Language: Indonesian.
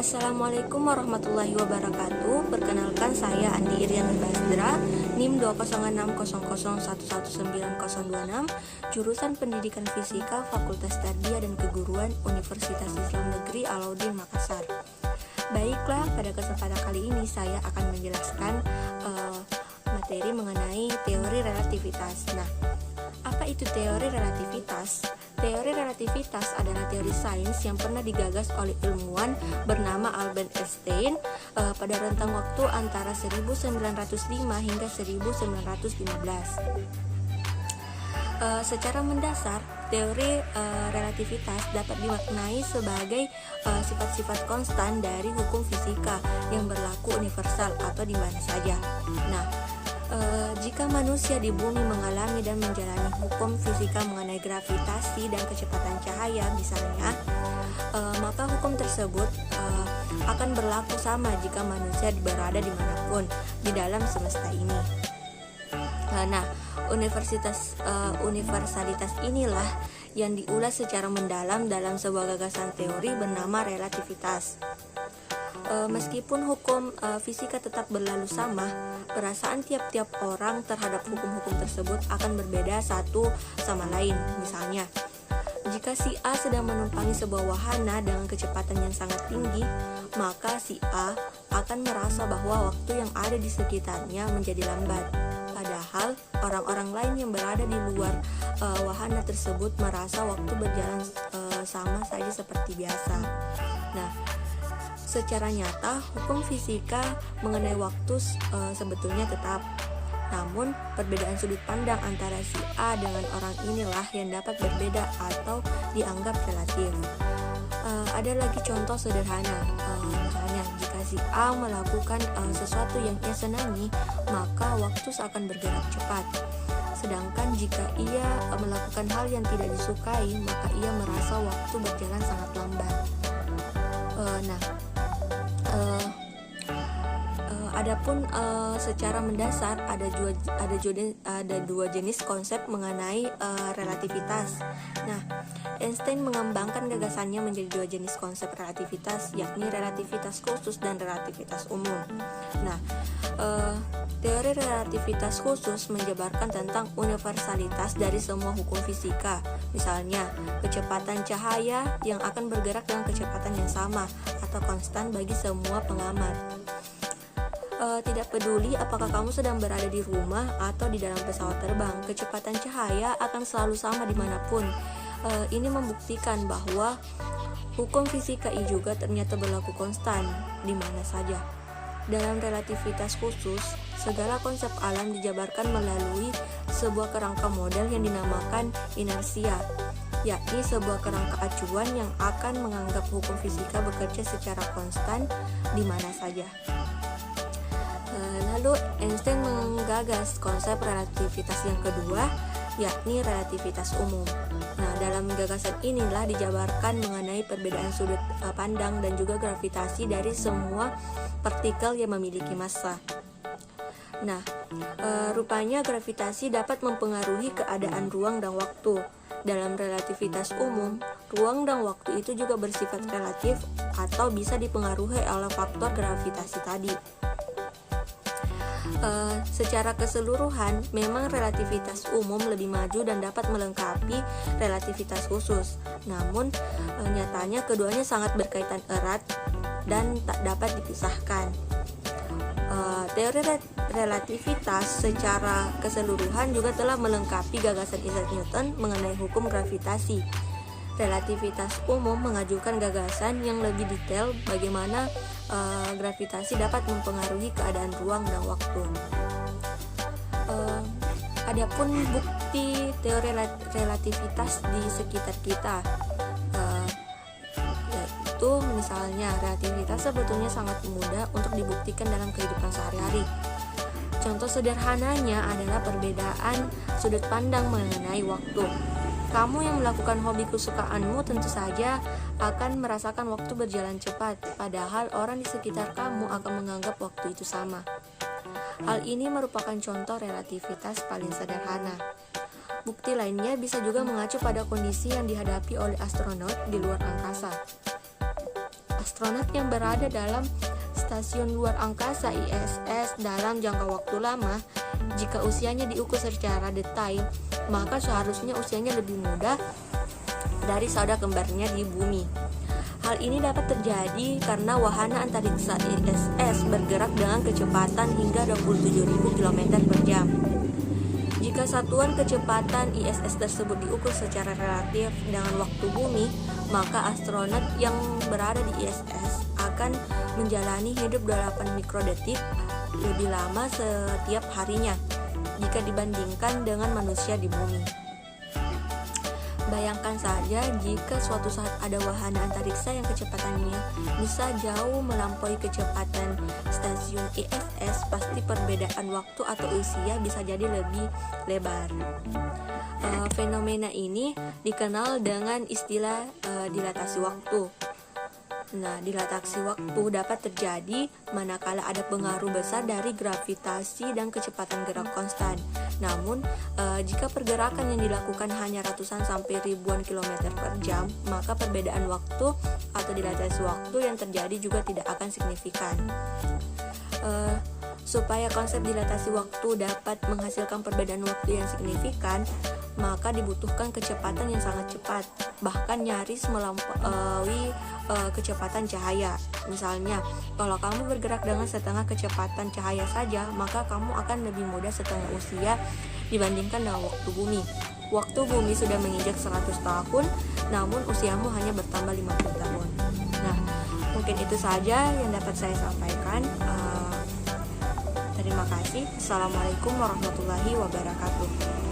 Assalamualaikum warahmatullahi wabarakatuh. Perkenalkan, saya Andi Irian Basdra, NIM 20600119026, jurusan Pendidikan Fisika, Fakultas Tarbiyah dan Keguruan, Universitas Islam Negeri Alauddin Makassar. Baiklah, pada kesempatan kali ini saya akan menjelaskan materi mengenai teori relativitas. Nah, apa itu teori relativitas? Teori relativitas adalah teori sains yang pernah digagas oleh ilmuwan bernama Albert Einstein pada rentang waktu antara 1905 hingga 1915. Secara mendasar, teori relativitas dapat dimaknai sebagai sifat-sifat konstan dari hukum fisika yang berlaku universal atau di mana saja. Nah, jika manusia di bumi mengalami dan menjalani hukum fisika mengenai gravitasi dan kecepatan cahaya misalnya, maka hukum tersebut akan berlaku sama jika manusia berada dimanapun di dalam semesta ini. Nah, universalitas inilah yang diulas secara mendalam dalam sebuah gagasan teori bernama relativitas. Meskipun hukum fisika tetap berlalu sama, perasaan tiap-tiap orang terhadap hukum-hukum tersebut akan berbeda satu sama lain. Misalnya, jika si A sedang menumpangi sebuah wahana dengan kecepatan yang sangat tinggi, maka si A akan merasa bahwa waktu yang ada di sekitarnya menjadi lambat. Padahal orang-orang lain yang berada di luar wahana tersebut merasa waktu berjalan sama saja seperti biasa. Nah, secara nyata, hukum fisika mengenai waktu sebetulnya tetap. Namun, perbedaan sudut pandang antara si A dengan orang inilah yang dapat berbeda atau dianggap relatif. Ada lagi contoh sederhana, misalnya jika si A melakukan sesuatu yang ia senangi, maka waktu seakan bergerak cepat. Sedangkan jika ia melakukan hal yang tidak disukai, maka ia merasa waktu berjalan sangat lambat. Adapun secara mendasar ada dua jenis konsep mengenai relativitas. Nah, Einstein mengembangkan gagasannya menjadi dua jenis konsep relativitas, yakni relativitas khusus dan relativitas umum. Nah, teori relativitas khusus menjabarkan tentang universalitas dari semua hukum fisika. Misalnya, kecepatan cahaya yang akan bergerak dengan kecepatan yang sama atau konstan bagi semua pengamat. Tidak peduli apakah kamu sedang berada di rumah atau di dalam pesawat terbang, kecepatan cahaya akan selalu sama dimanapun. Ini membuktikan bahwa hukum fisika juga ternyata berlaku konstan di mana saja. Dalam relativitas khusus, segala konsep alam dijabarkan melalui sebuah kerangka model yang dinamakan inersia, yakni sebuah kerangka acuan yang akan menganggap hukum fisika bekerja secara konstan di mana saja. Lalu Einstein menggagas konsep relativitas yang kedua, yakni relativitas umum. Nah, dalam gagasan inilah dijabarkan mengenai perbedaan sudut pandang dan juga gravitasi dari semua partikel yang memiliki massa. Nah, rupanya gravitasi dapat mempengaruhi keadaan ruang dan waktu. Dalam relativitas umum, ruang dan waktu itu juga bersifat relatif atau bisa dipengaruhi oleh faktor gravitasi tadi. Secara keseluruhan, memang relativitas umum lebih maju dan dapat melengkapi relativitas khusus. Namun, nyatanya keduanya sangat berkaitan erat dan tak dapat dipisahkan. Teori relativitas secara keseluruhan juga telah melengkapi gagasan Isaac Newton mengenai hukum gravitasi. Relativitas umum mengajukan gagasan yang lebih detail bagaimana gravitasi dapat mempengaruhi keadaan ruang dan waktu. Adapun bukti teori relativitas di sekitar kita, yaitu misalnya relativitas sebetulnya sangat mudah untuk dibuktikan dalam kehidupan sehari-hari. Contoh sederhananya adalah perbedaan sudut pandang mengenai waktu. Kamu yang melakukan hobi kesukaanmu tentu saja akan merasakan waktu berjalan cepat, padahal orang di sekitar kamu akan menganggap waktu itu sama. Hal ini merupakan contoh relativitas paling sederhana. Bukti lainnya bisa juga mengacu pada kondisi yang dihadapi oleh astronot di luar angkasa. astronot yang berada dalam stasiun luar angkasa ISS dalam jangka waktu lama, jika usianya diukur secara detail, maka seharusnya usianya lebih muda dari saudara kembarnya di bumi. Hal ini dapat terjadi karena wahana antariksa ISS bergerak dengan kecepatan hingga 27.000 km per jam. Jika satuan kecepatan ISS tersebut diukur secara relatif dengan waktu bumi, maka astronot yang berada di ISS akan menjalani hidup 8 mikrodetik lebih lama setiap harinya jika dibandingkan dengan manusia di bumi. Bayangkan saja jika suatu saat ada wahana antariksa yang kecepatannya bisa jauh melampaui kecepatan stasiun ISS, pasti perbedaan waktu atau usia bisa jadi lebih lebar. Fenomena ini dikenal dengan istilah dilatasi waktu. Nah, dilatasi waktu dapat terjadi manakala ada pengaruh besar dari gravitasi dan kecepatan gerak konstan. Namun, jika pergerakan yang dilakukan hanya ratusan sampai ribuan kilometer per jam, maka perbedaan waktu atau dilatasi waktu yang terjadi juga tidak akan signifikan. Supaya konsep dilatasi waktu dapat menghasilkan perbedaan waktu yang signifikan, maka dibutuhkan kecepatan yang sangat cepat, bahkan nyaris melampaui kecepatan cahaya. Misalnya, kalau kamu bergerak dengan setengah kecepatan cahaya saja, maka kamu akan lebih muda setengah usia dibandingkan dengan waktu bumi. Waktu bumi sudah menginjak 100 tahun, namun usiamu hanya bertambah 50 tahun. Nah, mungkin itu saja yang dapat saya sampaikan. Terima kasih. Assalamualaikum warahmatullahi wabarakatuh.